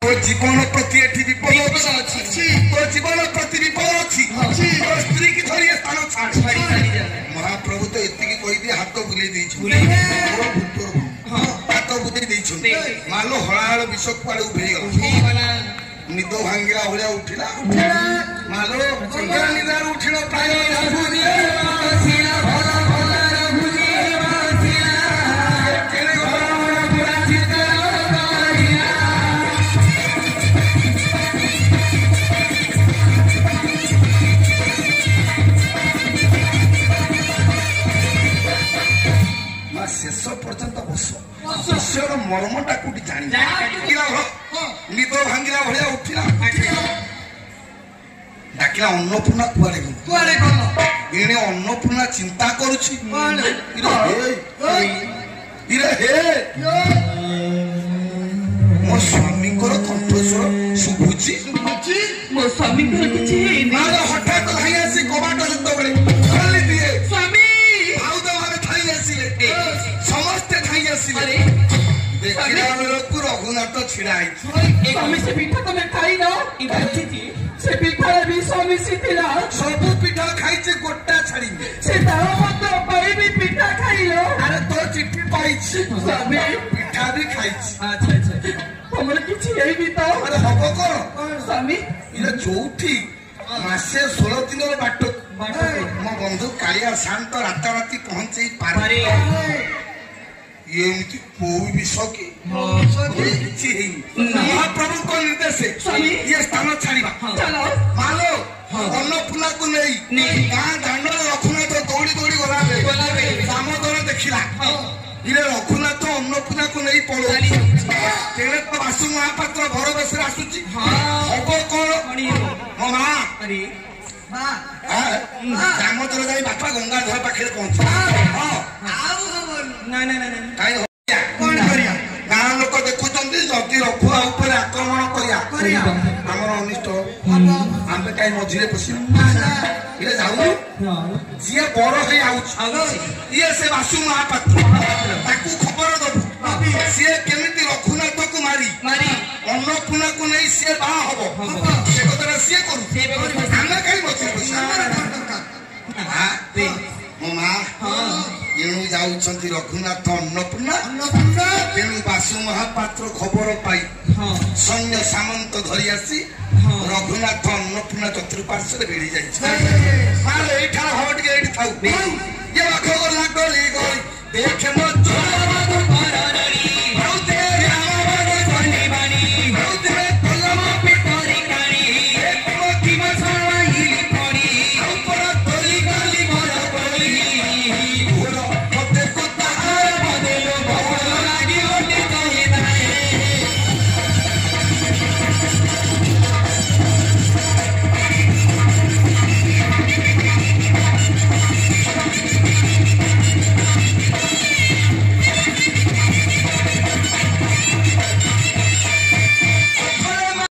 तो जीवन प्रति विपद अच्छी तो जीवन प्रति विपद अच्छी स्त्री की थोड़ी स्थान छाड़ महाप्रभु तो एति कही हाथ बुले हाथ बुले मालो हलाहल विष कुआड़े उभेगला निद भांगिला भाया उठिला मालो निदार उठिला प्राय शेष पर्यंत बस ईश्वर मर्मटा कोटी जानी निद भांगिला भाया उठिला डाकिला अन्नपूर्णा कुआड़े एणे अन्नपूर्णा चिंता करुछि मो स्वामी कंठस्वर शुभुची मो स्वामी हठात धाई आसी कबाट जतबेले खोली दिए स्वामी भाउद भावे धाई आसिले समस्ते धाई आसिले देखिला बेलकु रघुनाथ छिड़ा स्वामी से पिठा तमे खाई न से पिठा भी स्वामी सिथिला सब पिठा खाइचे गोटा छाड़ी से तार मत पाई भी पिठा खाइलो अरे तो चिट्ठी पाइछि स्वामी पिठा भी खाइछि अच्छा अच्छा हमर किछि एई भी तो अरे हबो कोन स्वामी इले जोठी मासे 16 दिन बाट मो बंधु कालिया शांत राताराती पहुंचे पारे ये मिति कोई भी सके महाप्रभु को निर्देश ये स्थान छाड़ीबा चलो मालो अन्नपूर्णा को नहीं गाँ दांड रघुनाथ दौड़ी दौड़ी गला दामोदर देखिला इले रघुनाथ अन्नपूर्णा को नहीं पड़ो तेरे तो बासु महापात्र घर बस आसुची हब कौन मो माँ दामोदर जाई बापा गंगाधर पाखे पहुंच गाँ लोक देखुं जदि रघुआ उपर आक्रमण कर अनिष्ट आम कहीं मझे पशिया जी बड़ ये से बासु महापात्र खबर दबु सी केमी रघुनाथ को मारी अन्नपूर्णा को नहीं सी बा हम से कथा सी करू आम कहीं मझे पशिया मो माँ एणु जाऊँच रघुनाथ अन्नपूर्णा तेणु बासु महापात्र खबर पाई सैन्य सामंत धरी आसी रघुनाथ अन्नपूर्णा चतुर्पार्श्व भिड़ी जाइए थाऊ ये गली गली देख